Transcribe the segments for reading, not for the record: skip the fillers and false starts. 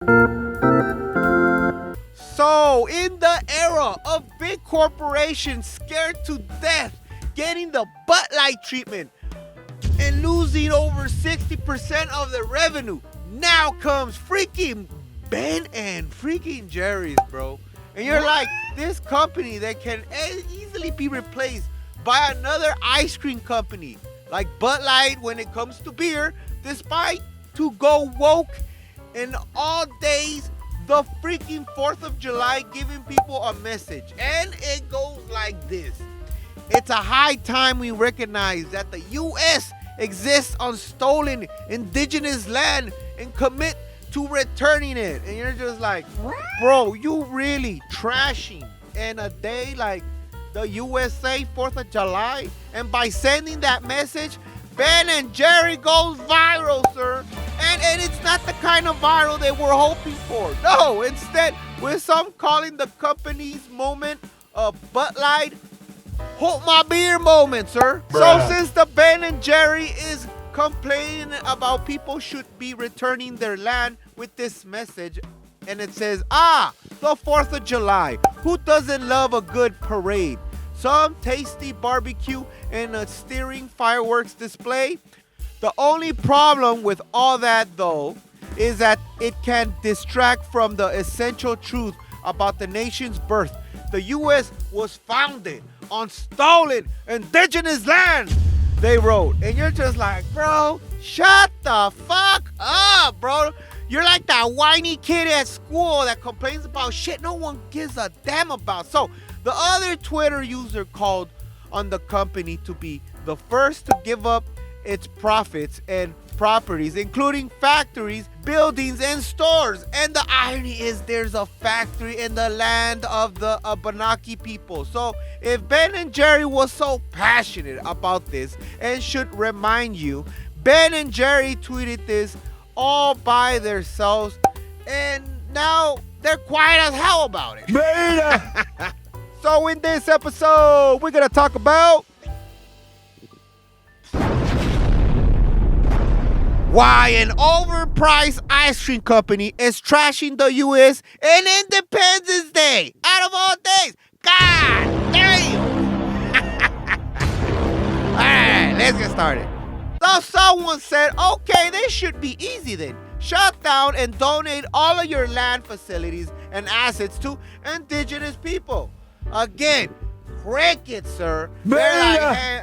So, in the era of big corporations scared to death getting the Butt Light treatment and losing over 60% of their revenue, now comes freaking Ben and freaking Jerry's, bro. And you're like, this company that can easily be replaced by another ice cream company like Bud Light when it comes to beer, despite to go woke in all days the freaking 4th of July giving people a message. And it goes like this. It's a high time we recognize that the U.S. exists on stolen indigenous land and commit to returning it. And you're just like, bro, you really trashing in a day like the USA 4th of July? And by sending that message, Ben and Jerry goes viral, sir. And it's not the kind of viral they were hoping for. No, instead, with some calling the company's moment a Bud Light hold my beer moment, sir. Bruh. So since the Ben and Jerry is complaining about people should be returning their land with this message, and it says, the 4th of July. Who doesn't love a good parade? Some tasty barbecue and a steering fireworks display. The only problem with all that, though, is that it can distract from the essential truth about the nation's birth. The U.S. was founded on stolen indigenous land, they wrote. And you're just like, bro, shut the fuck up, bro. You're like that whiny kid at school that complains about shit no one gives a damn about. So the other Twitter user called on the company to be the first to give up its profits and properties, including factories, buildings, and stores. And the irony is there's a factory in the land of the Abenaki people. So if Ben and Jerry was so passionate about this and should remind you, Ben and Jerry tweeted this all by themselves, and now they're quiet as hell about it. Beta. So in this episode, we're gonna talk about why an overpriced ice cream company is trashing the U.S. in Independence Day. Out of all days. God damn. All right, let's get started. So someone said, okay, this should be easy then. Shut down and donate all of your land facilities and assets to indigenous people. Again, crickets, sir. They're like, hey,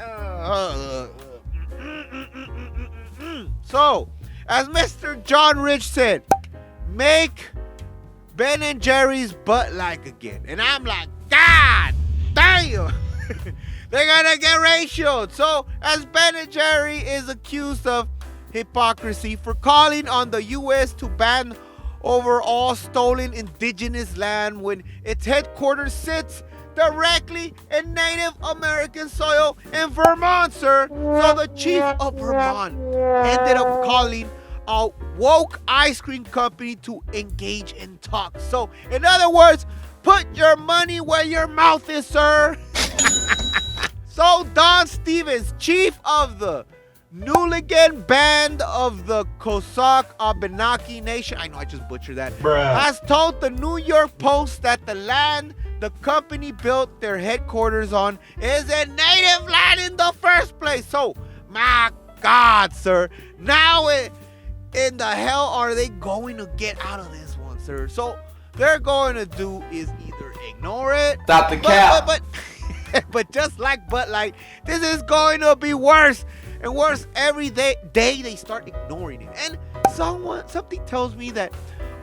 So, as Mr. John Rich said, make Ben and Jerry's butt like again. And I'm like, God damn. They're gonna get ratioed. So, as Ben and Jerry is accused of hypocrisy for calling on the U.S. to ban over all stolen indigenous land when its headquarters sits directly in Native American soil in Vermont, sir. So the chief of Vermont ended up calling a woke ice cream company to engage in talks. So, in other words, put your money where your mouth is, sir. So Don Stevens, chief of the Nuligan Band of the Cossack Abenaki Nation, I know I just butchered that, has told the New York Post that the land the company built their headquarters on is a native land in the first place. So, my God, sir, now in the hell are they going to get out of this one, sir? So, they're going to do is either ignore it. Stop the cap. But just like Bud Light, this is going to be worse and worse every day they start ignoring it. And something tells me that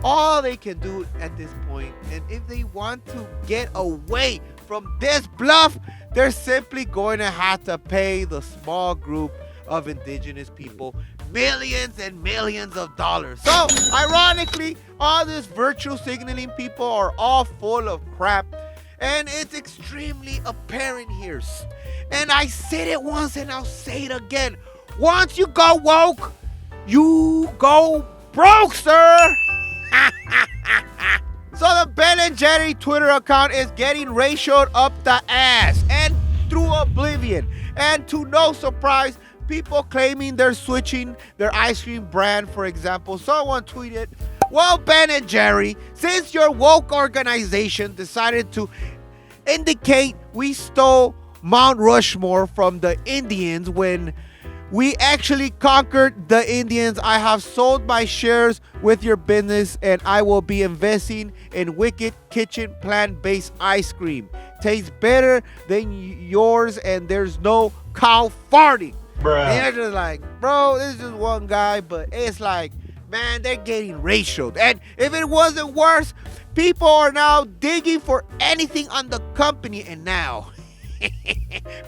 all they can do at this point, and if they want to get away from this bluff, they're simply going to have to pay the small group of indigenous people millions and millions of dollars. So, ironically, all this virtue signaling people are all full of crap, and it's extremely apparent here. And I said it once and I'll say it again. Once you go woke, you go broke, sir. So the Ben and Jerry Twitter account is getting ratioed up the ass and through oblivion. And to no surprise, people claiming they're switching their ice cream brand, for example. Someone tweeted, Well, Ben and Jerry, since your woke organization decided to indicate we stole Mount Rushmore from the Indians when we actually conquered the Indians, I have sold my shares with your business and I will be investing in Wicked Kitchen plant-based ice cream. Tastes better than yours and there's no cow farting. Bruh. And you're just like, bro, this is just one guy, but it's like, man, they're getting racial. And if it wasn't worse, people are now digging for anything on the company. And now,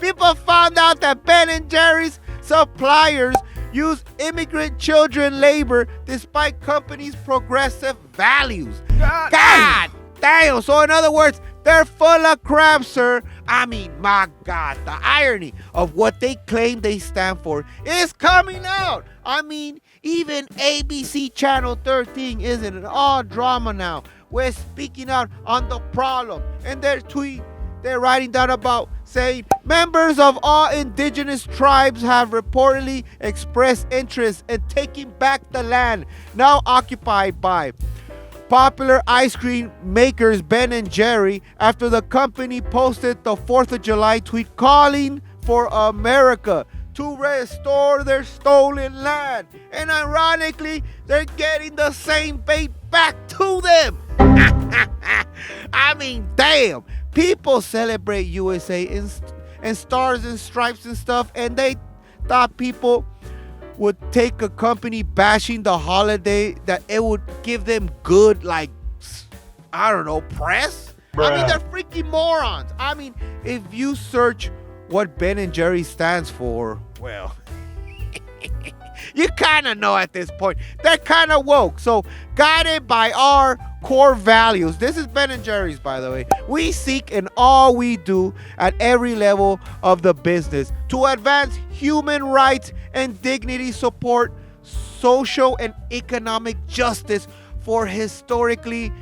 people found out that Ben and Jerry's suppliers use immigrant children labor despite company's progressive values. God damn. So in other words, they're full of crap, sir. I mean, my God, the irony of what they claim they stand for is coming out. I mean, even ABC Channel 13 isn't all drama now. We're speaking out on the problem. And their tweet, they're writing down about saying members of all indigenous tribes have reportedly expressed interest in taking back the land now occupied by popular ice cream makers Ben and Jerry after the company posted the 4th of July tweet calling for America to restore their stolen land. And ironically, they're getting the same bait back to them. I mean, damn. People celebrate USA and stars and stripes and stuff, and they thought people would take a company bashing the holiday that it would give them good, like, I don't know, press? Bruh. I mean, they're freaking morons. I mean, if you search what Ben and Jerry stands for, well, you kind of know at this point. They're kind of woke. So, guided by our core values, this is Ben and Jerry's, by the way, we seek in all we do at every level of the business to advance human rights and dignity, support social and economic justice for historically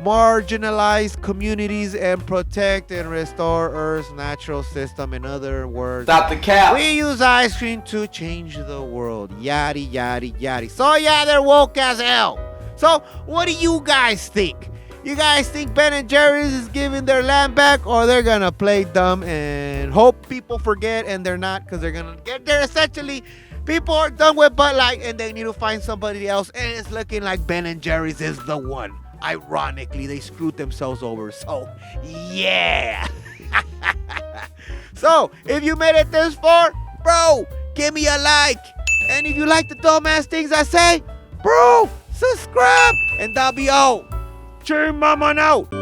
marginalized communities, and protect and restore Earth's natural system. In other words, Stop the cap. we use ice cream to change the world. Yada, yada, yada. So yeah, they're woke as hell. So what do you guys think? You guys think Ben and Jerry's is giving their land back, or they're gonna play dumb and hope people forget, and they're not, because they're essentially, people are done with Bud Light and they need to find somebody else, and it's looking like Ben and Jerry's is the one. Ironically, they screwed themselves over. So, yeah. So, if you made it this far, bro, give me a like. And if you like the dumbass things I say, bro, subscribe. And that'll be all. Chinmonmon out.